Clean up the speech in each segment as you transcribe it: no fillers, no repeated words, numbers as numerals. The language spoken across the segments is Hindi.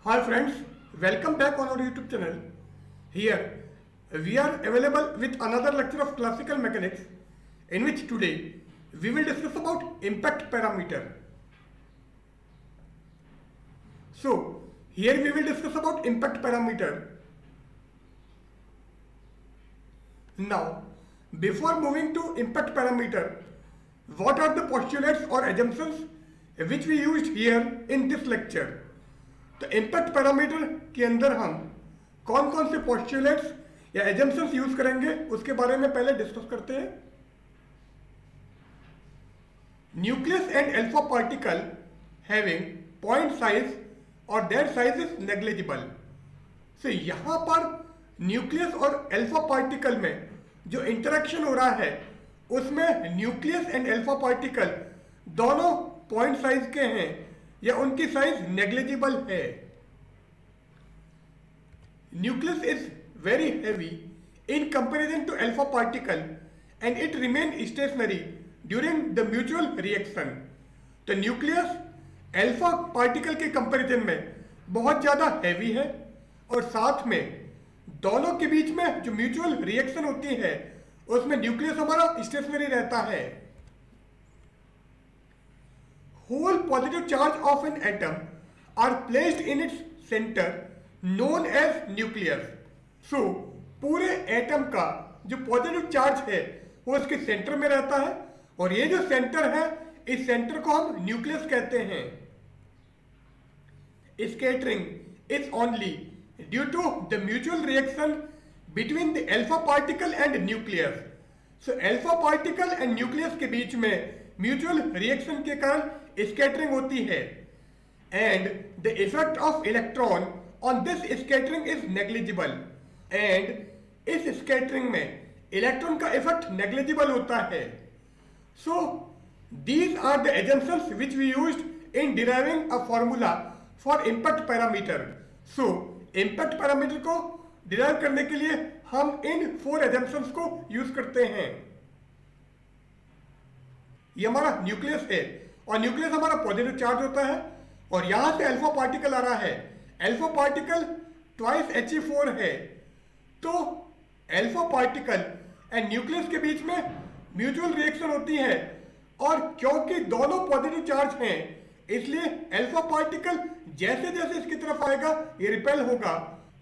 Hi friends, welcome back on our YouTube channel. Here we are available with another lecture of classical mechanics in which today we will discuss about impact parameter. So here we will discuss about impact parameter. Now before moving to impact parameter, what are the postulates or assumptions which we used here in this lecture? तो इम्पैक्ट पैरामीटर के अंदर हम कौन कौन से पोस्टुलेट्स या एजम्पशंस यूज करेंगे उसके बारे में पहले डिस्कस करते हैं. Nucleus and alpha particle having point size और देयर साइज इज नेग्लिजिबल. सो यहां पर न्यूक्लियस और अल्फा पार्टिकल में जो इंटरेक्शन हो रहा है उसमें न्यूक्लियस एंड अल्फा पार्टिकल दोनों पॉइंट साइज के हैं या उनकी साइज नेग्लिजिबल है. Nucleus is very heavy in comparison to alpha particle and it remain stationary during the mutual reaction. तो न्यूक्लियस अल्फा पार्टिकल के कंपैरिजन में बहुत ज्यादा हैवी है और साथ में दोनों के बीच में जो म्यूचुअल रिएक्शन होती है उसमें न्यूक्लियस हमारा स्टेशनरी रहता है. Whole positive charge of an atom are placed in its center known as nucleus. So पूरे एटम का जो पॉजिटिव चार्ज है वो इसके सेंटर में रहता है और ये जो सेंटर है इस सेंटर को हम न्यूक्लियस कहते हैं. Scattering is only due to the mutual reaction between the alpha particle and nucleus. So alpha particle and nucleus के बीच में म्यूचुअल रिएक्शन के कारण स्कैटरिंग होती है and the effect of electron on this scattering is negligible. And इस स्कैटरिंग में इलेक्ट्रॉन का इफेक्ट नेग्लिजिबल होता है. So these are the assumptions which we used in deriving a formula for impact parameter. So impact parameter को डिराइव करने के लिए हम इन 4 एजम्पशंस को यूज करते हैं. ये हमारा न्यूक्लियस है और न्यूक्लियस हमारा पॉजिटिव चार्ज होता है और यहां से अल्फा पार्टिकल आ रहा है. अल्फा पार्टिकल ट्वाइस He4 है. तो अल्फा पार्टिकल एंड न्यूक्लियस के बीच में म्यूचुअल रिएक्शन होती है और क्योंकि दोनों पॉजिटिव चार्ज हैं इसलिए अल्फा पार्टिकल जैसे जैसे इसकी तरफ आएगा ये रिपेल होगा.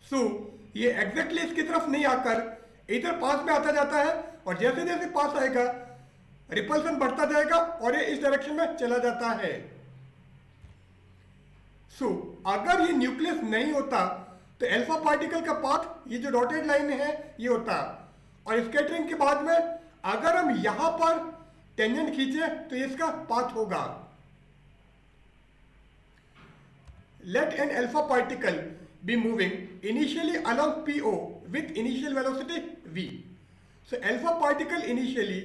सो ये एग्जैक्टली इसकी तरफ नहीं आकर इधर पास में आता जाता है और जैसे जैसे पास आएगा रिपल्सन बढ़ता जाएगा और ये इस डायरेक्शन में चला जाता है. सो अगर ये न्यूक्लियस नहीं होता तो अल्फा पार्टिकल का पाथ ये जो डॉटेड लाइन है ये होता और स्कैटरिंग के बाद में अगर हम यहां पर टेंजेंट खींचे तो इसका पाथ होगा. Let an alpha particle be moving initially along PO with initial velocity v. So alpha particle initially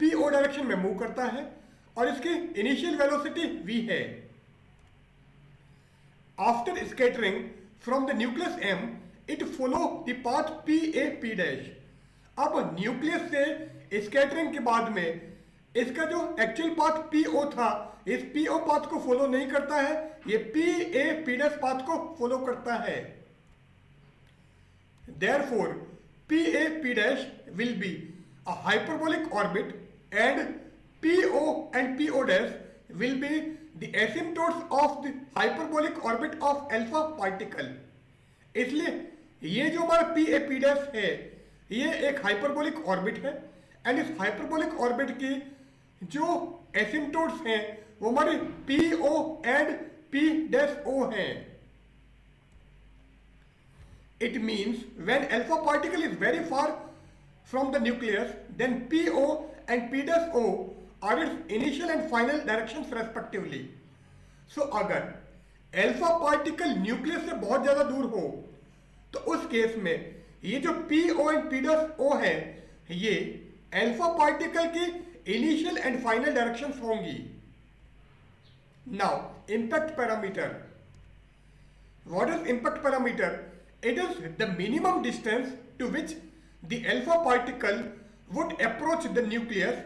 PO direction में मूव करता है और इसकी इनिशियल वेलोसिटी v है. After scattering from the nucleus M it follow the path PA'. अब न्यूक्लियस से स्कैटरिंग के बाद में इसका जो एक्चुअल पाथ PO था इस PO पाथ को फॉलो नहीं करता है, ये PA' पाथ को फॉलो करता है. Therefore PA' will be a hyperbolic orbit and PO and PO' will be the asymptotes of the hyperbolic orbit of alpha particle. इसलिए ये जो हमारा PA' है ये एक हाइपरबोलिक ऑर्बिट है एंड इस हाइपरबोलिक ऑर्बिट की जो एसिम्टोट्स हैं वो हमारे PO एंड P'(O) हैं. It means when alpha particle is very far from the nucleus then PO and P'(O) are its initial and final directions respectively. So अगर अल्फा पार्टिकल न्यूक्लियस से बहुत ज्यादा दूर हो तो उस केस में ये जो PO एंड P'(O) है ये अल्फा पार्टिकल की इनिशियल एंड फाइनल डायरेक्शंस होंगी. Now impact parameter. What is impact parameter? It is the minimum distance to which the alpha particle would approach the nucleus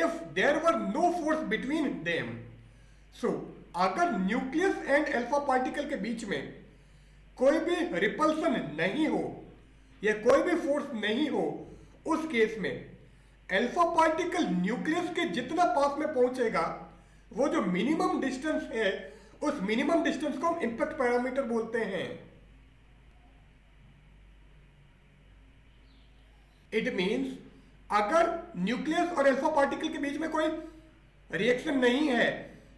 if there were no force between them. So अगर न्यूक्लियस एंड अल्फा पार्टिकल के बीच में कोई भी रिपल्सन नहीं हो या कोई भी फोर्स नहीं हो, उस केस में अल्फा पार्टिकल न्यूक्लियस के जितना पास में पहुंचेगा, वो जो मिनिमम डिस्टेंस है, उस मिनिमम डिस्टेंस को हम इंपैक्ट पैरामीटर बोलते हैं। इट मींस अगर न्यूक्लियस और अल्फा पार्टिकल के बीच में कोई रिएक्शन नहीं है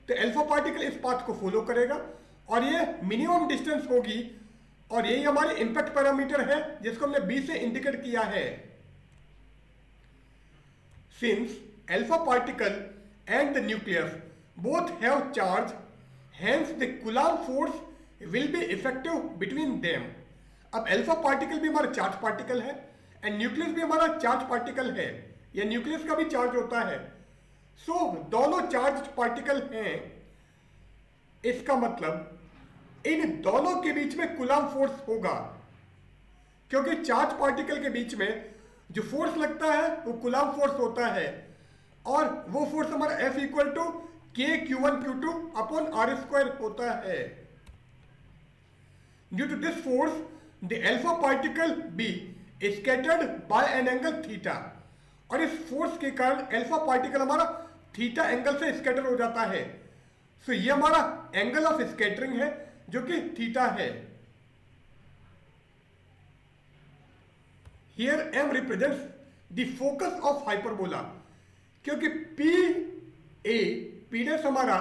तो अल्फा पार्टिकल इस पाथ को फॉलो करेगा और ये मिनिमम डिस्टेंस होगी, और यही हमारी इंपैक्ट पैरामीटर है जिसको हमने बी से इंडिकेट किया है। Since alpha particle and the nucleus both have charge, hence the Coulomb force will be effective between them। अब अल्फा पार्टिकल भी हमारा चार्ज पार्टिकल है एंड न्यूक्लियस भी हमारा चार्ज पार्टिकल है, या न्यूक्लियस का भी चार्ज होता है। सो दोनों चार्ज पार्टिकल हैं, इसका मतलब इन दोनों के बीच में कूलम्ब फोर्स होगा, क्योंकि चार्ज पार्टिकल के बीच में जो फोर्स लगता है वो कूलम्ब फोर्स होता है, और वो फोर्स हमारा F equal to K Q1 Q2 upon are square होता है। Due to this force the alpha particle be scattered by an angle theta, और इस फोर्स के कारण अल्फा पार्टिकल हमारा थीटा एंगल से स्कैटर हो जाता है। सो ये हमारा एंगल ऑफ स्कैटरिंग है जो कि थीटा है। Here M represents the focus of hyperbola, क्योंकि पी डैश हमारा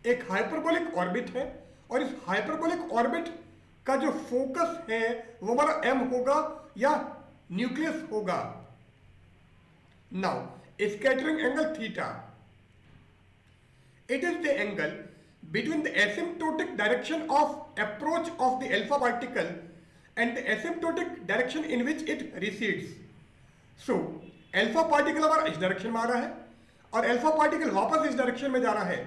एक हाइपरबोलिक ऑर्बिट है, और इस हाइपरबोलिक ऑर्बिट का जो फोकस है वो हमारा एम होगा या न्यूक्लियस होगा। Now scattering angle theta, it is the angle between the asymptotic direction of approach of the alpha particle and the asymptotic direction in which it recedes। so alpha particle हमारा इस डायरेक्शन में आ रहा है और alpha particle वापस इस डायरेक्शन में जा रहा है।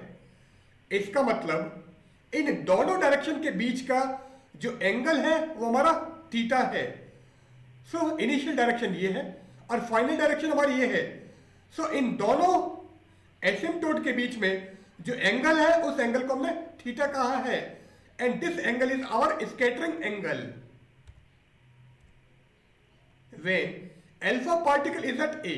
इसका मतलब इन दोनों डायरेक्शन के बीच का जो एंगल है वो हमारा थीटा है। सो इनिशियल डायरेक्शन ये है और फाइनल डायरेक्शन हमारी ये है। सो इन दोनों एसिम्प्टोट के बीच में जो एंगल है उस एंगल को हमने थीटा कहा है, and this angle is our scattering angle. When alpha particle is at A,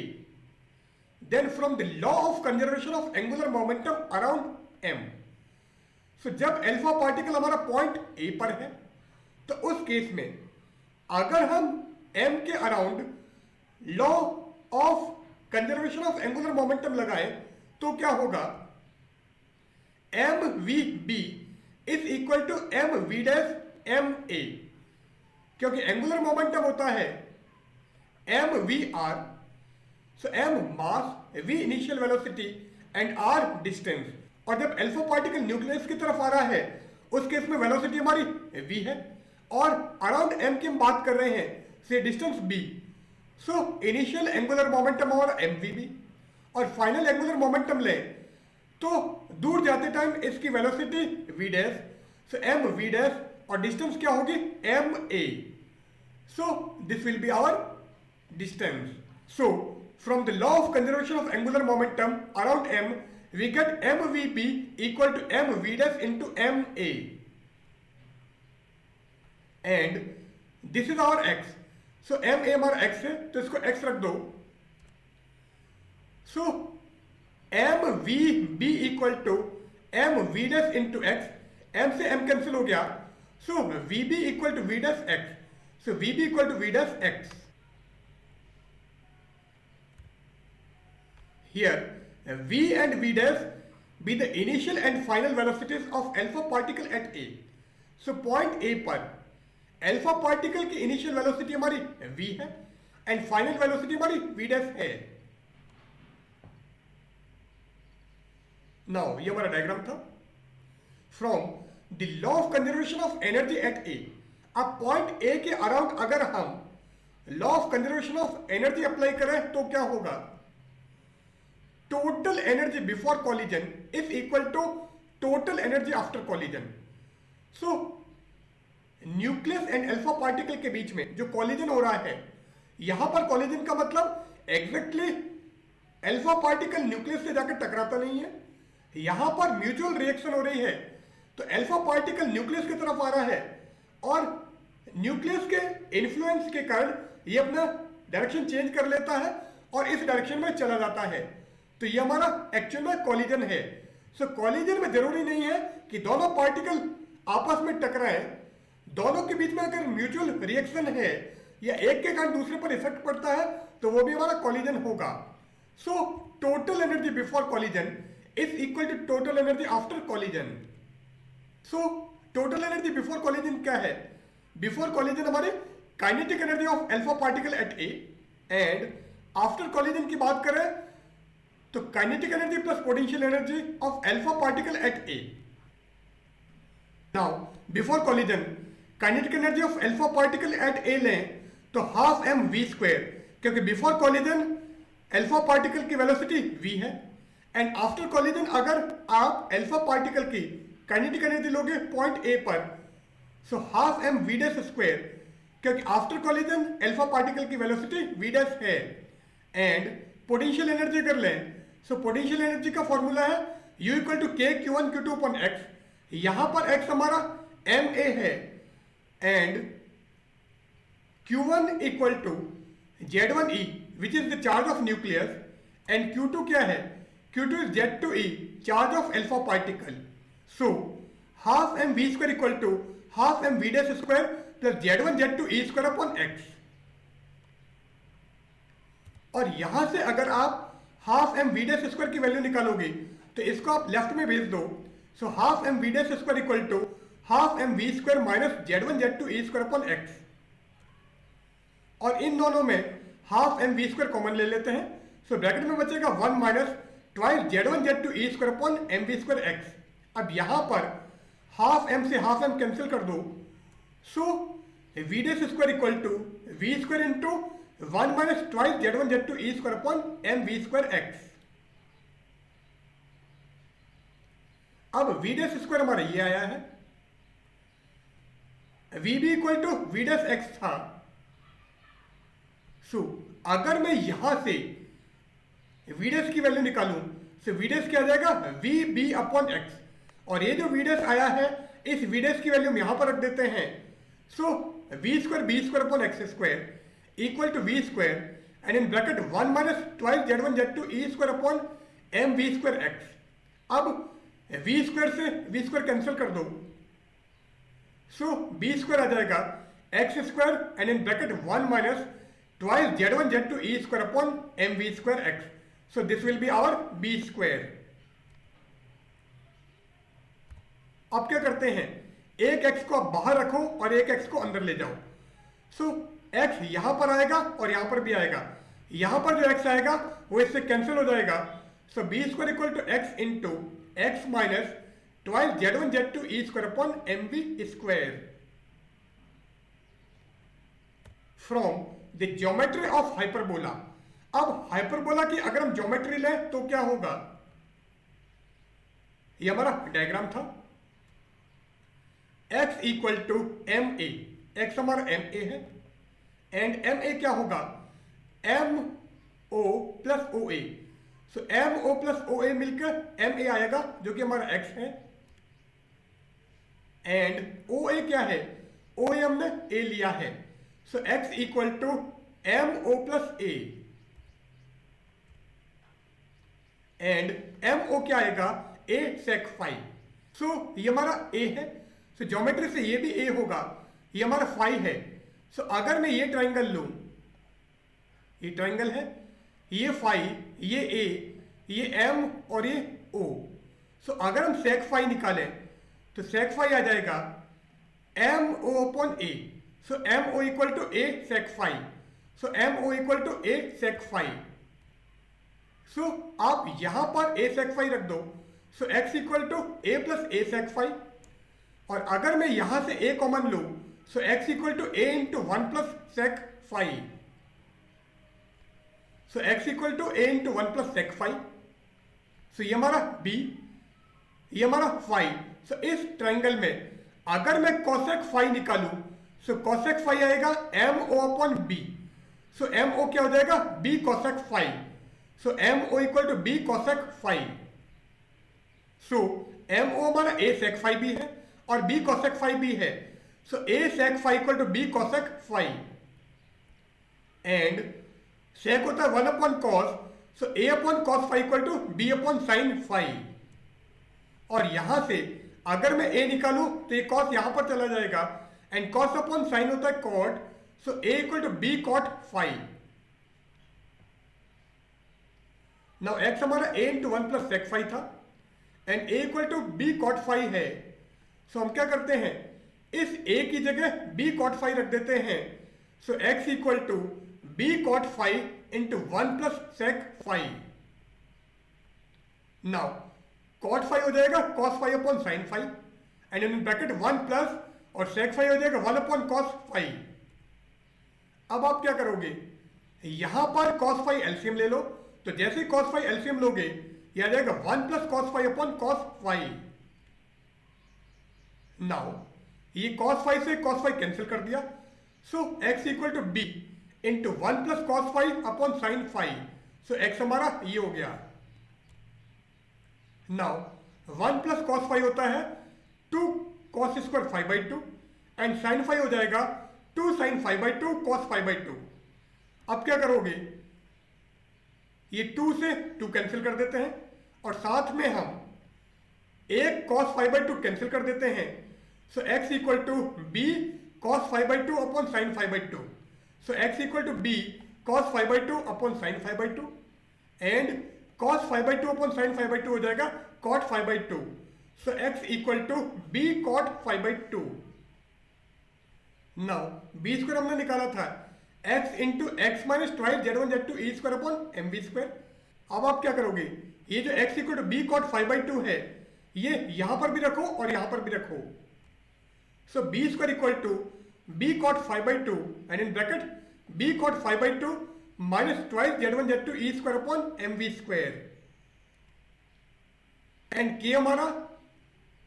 then from the law of conservation of angular momentum around M, so जब अल्फा पार्टिकल हमारा पॉइंट ए पर है तो उस केस में अगर हम एम के around law of conservation of angular momentum लगाए तो क्या होगा, M V B is equal to M V dash M A, क्योंकि एंगुलर मोमेंटम होता है M V R. So M mass, V initial velocity and R distance, और जब अल्फा पार्टिकल न्यूक्लियस की तरफ आ रहा है उस केस में वेलोसिटी हमारी v है और अराउंड m की हम बात कर रहे हैं, से distance b। So initial angular momentum हमारा mvb और फाइनल एंगुलर मोमेंटम ले तो दूर जाते टाइम इसकी velocity v dash, so m v dash और डिस्टेंस क्या होगी m a। So this will be our distance. So from the law of conservation of angular momentum around m we get mvp equal to mv dash into ma, and this is our x। so ma हमारा x है तो इसको x रख दो। so mvb equal to mv dash into x, m से m कैंसिल हो गया, so vb equal to v dash x, so vb equal to v dash x। here v and v dash be the initial and final velocities of alpha particle at a। so point a पर alpha particle की initial velocity हमारी v है and final velocity हमारी v dash है। now ये हमारा डायग्राम था। from the law of conservation of energy at a, अब point a के अराउंड अगर हम law of conservation of energy apply करें तो क्या होगा, total energy before collision is equal to total energy after collision। so nucleus and alpha particle के बीच में जो कॉलिजन हो रहा है, यहां पर कॉलिजन का मतलब एग्जैक्टली अल्फा पार्टिकल न्यूक्लियस से जाकर टकराता नहीं है, यहां पर म्यूचुअल रिएक्शन हो रही है, तो अल्फा पार्टिकल न्यूक्लियस की तरफ आ रहा है और न्यूक्लियस के इन्फ्लुएंस के कारण ये अपना डायरेक्शन चेंज कर लेता है और इस डायरेक्शन में चला जाता है। तो ये हमारा एक्चुअल में कॉलिजन है। सो कॉलिजन में जरूरी नहीं है कि दोनों पार्टिकल आपस में टकराएं, दोनों के बीच में अगर म्यूचुअल रिएक्शन है या एक के कारण दूसरे पर इफेक्ट पड़ता है तो वो भी हमारा कॉलिजन होगा। So total energy before collision is equal to total energy after collision. So total energy before collision क्या है? बिफोर कॉलिजन हमारे kinetic energy of alpha particle at A, and after collision की बात करें तो kinetic energy plus potential energy of alpha particle at A. Now before collision kinetic energy of alpha particle at A लें तो हाफ एम वी स्क्वायर, क्योंकि बिफोर कॉलिजन अल्फा पार्टिकल की वेलोसिटी v है एंड आफ्टर कॉलिजन अगर आप अल्फा पार्टिकल की काइनेटिक एनर्जी लोगे पॉइंट ए पर, so half M V dash square, क्योंकि आफ्टर कॉलिजन अल्फा पार्टिकल की वेलोसिटी v डैश है। एंड पोटेंशियल एनर्जी कर लें, सो पोटेंशियल एनर्जी का फॉर्मूला है U equal to K Q1 Q2 upon x. यहां पर x हमारा ma है and Q1 equal to Z1e which is the charge of nucleus and Q2 क्या है? Q2 is Z2e charge of alpha particle. So half M we square equal to half M V dash square plus Z1 Z2e square upon x. और यहां से अगर आप half M V dash square की वैल्यू निकालोगे तो इसको आप लेफ्ट में भेज दो। So half M V dash square equal to half M we square minus Z1 Z2e square upon x. और इन दोनों में half M we square common ले लेते हैं, सो ब्रैकेट में बचेगा 1 minus twice Z1 Z2e square upon M we square x. अब यहां पर हाफ एम से हाफ एम कैंसिल कर दो, so v dash square equal to v square into 1 minus twice Z1 Z2e square upon M we square x. अब वी डैश स्क्वायर हमारा ये आया है, v b equal to v dash x था। सो अगर मैं यहां से वी डैश की वैल्यू निकालूं तो वी डैश क्या आ जाएगा? V b upon x. और ये जो वी डैश आया है इस वी डैश की वैल्यू हम यहां पर रख देते हैं। So v square b square upon x square equal to v square and in bracket 1 minus twice Z1 Z2e square upon M we square x. अब वी स्क्वायर से वी स्क्वायर कैंसिल कर दो, सो बी स्क्वायर आ जाएगा x square and in bracket 1 minus twice Z1 Z2e square upon M we square x. So this will be our b square. अब क्या करते हैं, एक x को आप बाहर रखो और एक x को अंदर ले जाओ। सो x यहां पर आएगा और यहां पर भी आएगा, यहां पर जो x आएगा वो इससे कैंसिल हो जाएगा। So B square equal to X into x minus twice Z1 Z2e square upon M we square from the geometry of hyperbola. अब हाइपरबोला की अगर हम ज्योमेट्री लें तो क्या होगा? ये हमारा डायग्राम था, x equal to M A, x हमारा एम ए है एंड एम ए क्या होगा? M O plus O A. So M O plus O A मिलकर एम ए आएगा जो कि हमारा x है एंड ओ ए क्या है? ओ ए हमने a लिया है। So x equal to M O plus A and M O क्या आएगा? a sec phi. सो ये हमारा a है, सो ज्योमेट्री से ये भी a होगा, ये हमारा फाई है। सो अगर मैं ये ट्राइंगल लूं, ये ट्राइंगल है, ये फाई, ये a, ये m और ये o। सो अगर हम sec फाई निकालें तो sec फाई आ जाएगा M O upon A. So M O equal to A sec phi. So M O equal to A sec phi. So आप यहां पर a sec फाई रख दो, so x equal to A plus A sec phi. और अगर मैं यहां से a कॉमन लूं so x equal to A into 1 plus sec phi. So x equal to A into 1 plus sec phi. सो ये हमारा b, ये हमारा फाई। सो इस ट्राइंगल में अगर मैं cosec फाई निकालूं सो cosec फाई आएगा M O upon b. So M O क्या हो जाएगा? b cosec phi. So M O equal to b cosec phi. So M O हमारा ए सेक फाई भी है और बी कॉसेक फाई भी है। So a sec phi equal to b cosec phi and sec होता है 1 upon cos, so a upon cos phi equal to b upon sine phi. और यहां से अगर मैं ए निकालूं तो ये कॉस यहां पर चला जाएगा एंड कॉस अपॉन साइन होता है cot, so a equal to b cot phi. Now x हमारा a into 1 plus sec phi था and a equal to b cot phi है। सो हम क्या करते हैं, इस ए की जगह बी कॉट फाई रख देते हैं। So x equal to b cot phi into 1 plus sec phi. Now cot phi हो जाएगा cos phi upon sine phi and in bracket 1 plus और सेक फाई हो जाएगा 1 अपॉन कॉस फाई। अब आप क्या करोगे, यहां पर कॉस फाई एलसीएम ले लो, तो जैसे ही कॉस फाई एलसीएम लोगे यह आ जाएगा 1 plus cos phi upon cos phi. Now ये कॉस फाई से कॉस फाई कैंसिल कर दिया, so x equal to b into 1 plus cos phi upon sine phi. So x हमारा ये हो गया। नाउ 1 प्लस कॉस फाई होता है 2 cos square phi by 2 and sine phi हो जाएगा 2 sine phi by 2 cos phi by 2। अब क्या करोगे, ये 2 से 2 कैंसिल कर देते हैं और साथ में हम एक कॉस फाई बाई 2 कैंसिल कर देते हैं। So x equal to b cos phi by 2 upon sine phi by 2। So x equal to b cos phi by 2 upon sine phi by 2 and cos phi by 2 upon sine phi by 2 हो जाएगा cot phi by 2। So x equal to b cot phi by 2। Now b square हमने निकाला था x into x minus twice z one z two e square upon m b square. अब आप क्या करोगे, ये जो x equal to b cot phi by 2 है ये यहां पर भी रखो और यहां पर भी रखो। So B square equal to b cot phi by 2 and in bracket b cot phi by 2 minus twice z one z two e square upon M we square and k हमारा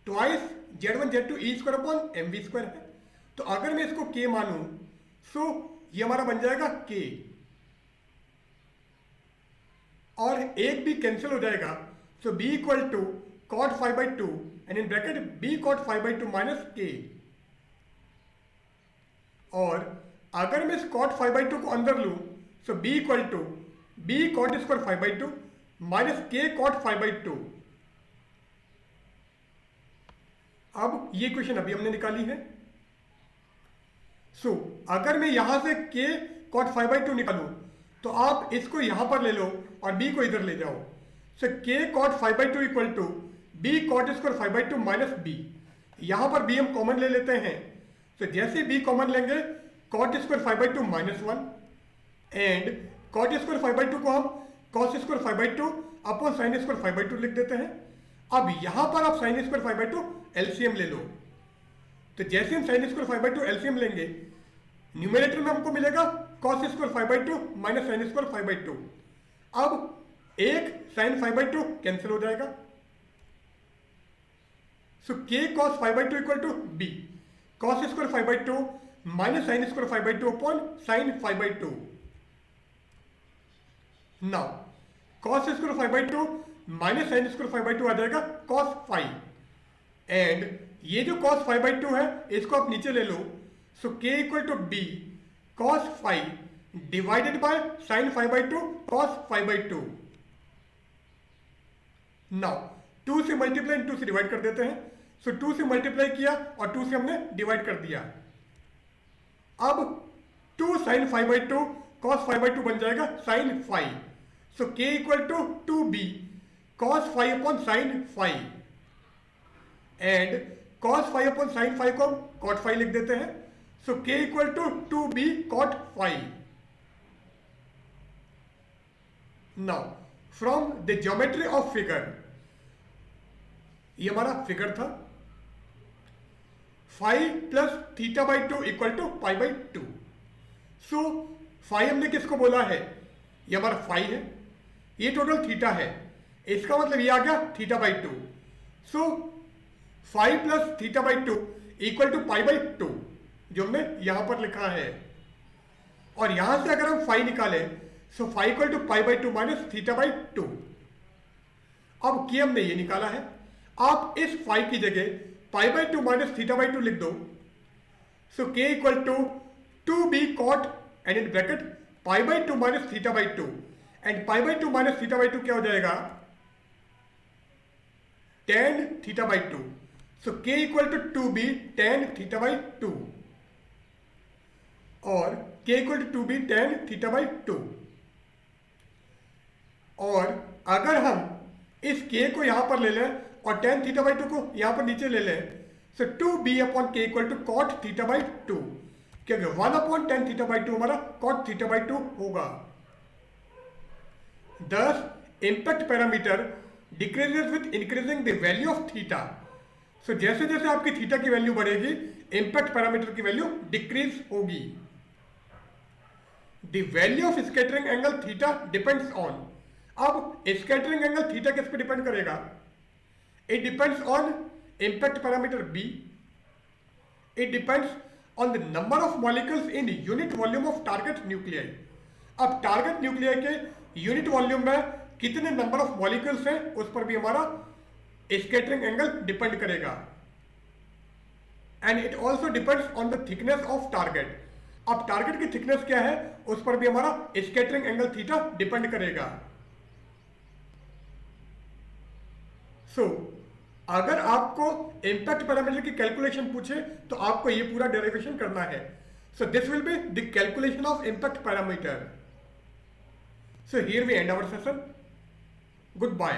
twice z one z two e square upon M we square है। तो अगर मैं इसको के मानूं सो ये हमारा बन जाएगा के और एक भी कैंसिल हो जाएगा। So b equal to cot five by 2 and in bracket b cot five by 2 minus k. और अगर मैं इस कॉट फाइव बाई 2 को अंदर लूं so b equal to b cot square five by 2 minus k cot five by 2। अब ये क्वेश्चन अभी हमने निकाली है। सो अगर मैं यहां से के कॉट फाइव बाई 2 निकालूं तो आप इसको यहां पर ले लो और बी को इधर ले जाओ। So k cot five by 2 equal to b cot square five by 2 minus b. यहां पर बी हम कॉमन ले लेते हैं। तो जैसे बी कॉमन लेंगे cot square five by 2 minus 1 and cot square five by 2 को हम cos square five by 2 upon sine square five by 2 लिख देते हैं। अब यहां पर आप sine square five by 2 LCM ले लो। तो जैसे हम sine square five by 2 LCM लेंगे न्यूमरेटर में हमको मिलेगा cos square five by 2 minus sine square five by 2। अब एक साइन फाइव बाई 2 कैंसिल हो जाएगा। So k cos five by 2 equal to b cos square five by 2 minus sine square five by 2 upon sine five by 2। Now cos square five by 2 minus sine square five by 2 आ जाएगा कॉस फाइव एंड ये जो कॉस फाइव बाई 2 है इसको आप नीचे ले लो। So k equal to b cos five divided by sine five by 2 cos five by 2। Now 2 से मल्टीप्लाई 2 से डिवाइड कर देते हैं। सो 2 से मल्टीप्लाई किया और 2 से हमने डिवाइड कर दिया। अब 2 sine five by 2 cos five by 2 बन जाएगा sine five. So k equal to 2b cos five upon sine five and cos five upon sine five को कॉट फाइव लिख देते हैं। So k equal to 2b cot five. Now from the geometry of figure, ये हमारा फिगर था 5 plus theta by 2 equal to pi by 2। So five हमने किसको बोला है, ये हमारा फाइव है, ये टोटल थीटा है, इसका मतलब ये आ गया theta by 2। So 5 plus theta by 2 equal to pi by 2 जो हमने यहां पर लिखा है। और यहां से अगर हम फाइव निकालें so five equal to pi by 2 minus theta by 2। अब के हमने ये निकाला है। आप इस फाई की जगह pi by two minus theta by two लिख दो। So k equal to 2b cot and in bracket pi by two minus theta by two, and pi by two minus theta by two क्या हो जाएगा, tan theta by two. So k equal to 2b tan theta by two, और k equal to 2b tan theta by two. और अगर हम इस k को यहां पर ले लें और tan थीटा बाई टू को यहां पर नीचे ले लें, so 2b upon k equal to cot theta by two, क्योंकि 1 upon tan theta by two हमारा कॉट थीटा बाई टू होगा। Thus impact parameter decreases with increasing the value of theta. So जैसे जैसे आपकी थीटा की वैल्यू बढ़ेगी इम्पैक्ट पैरामीटर की वैल्यू डिक्रीज होगी। The value of scattering angle theta depends on, अब स्कैटरिंग एंगल थीटा किस पे डिपेंड करेगा, it depends on impact parameter b, it depends on the number of molecules in unit volume of target nuclei. अब टारगेट न्यूक्लियाई के यूनिट वॉल्यूम में कितने नंबर ऑफ मॉलिक्यूल्स हैं उस पर भी हमारा स्कैटरिंग एंगल डिपेंड करेगा। And it also depends on the thickness of target, अब टारगेट की थिकनेस क्या है उस पर भी हमारा स्कैटरिंग एंगल थीटा डिपेंड करेगा। सो अगर आपको इम्पैक्ट पैरामीटर की कैलकुलेशन पूछे तो आपको ये पूरा डेरिवेशन करना है। सो this will be the calculation of impact parameter. So here we end our session. Goodbye.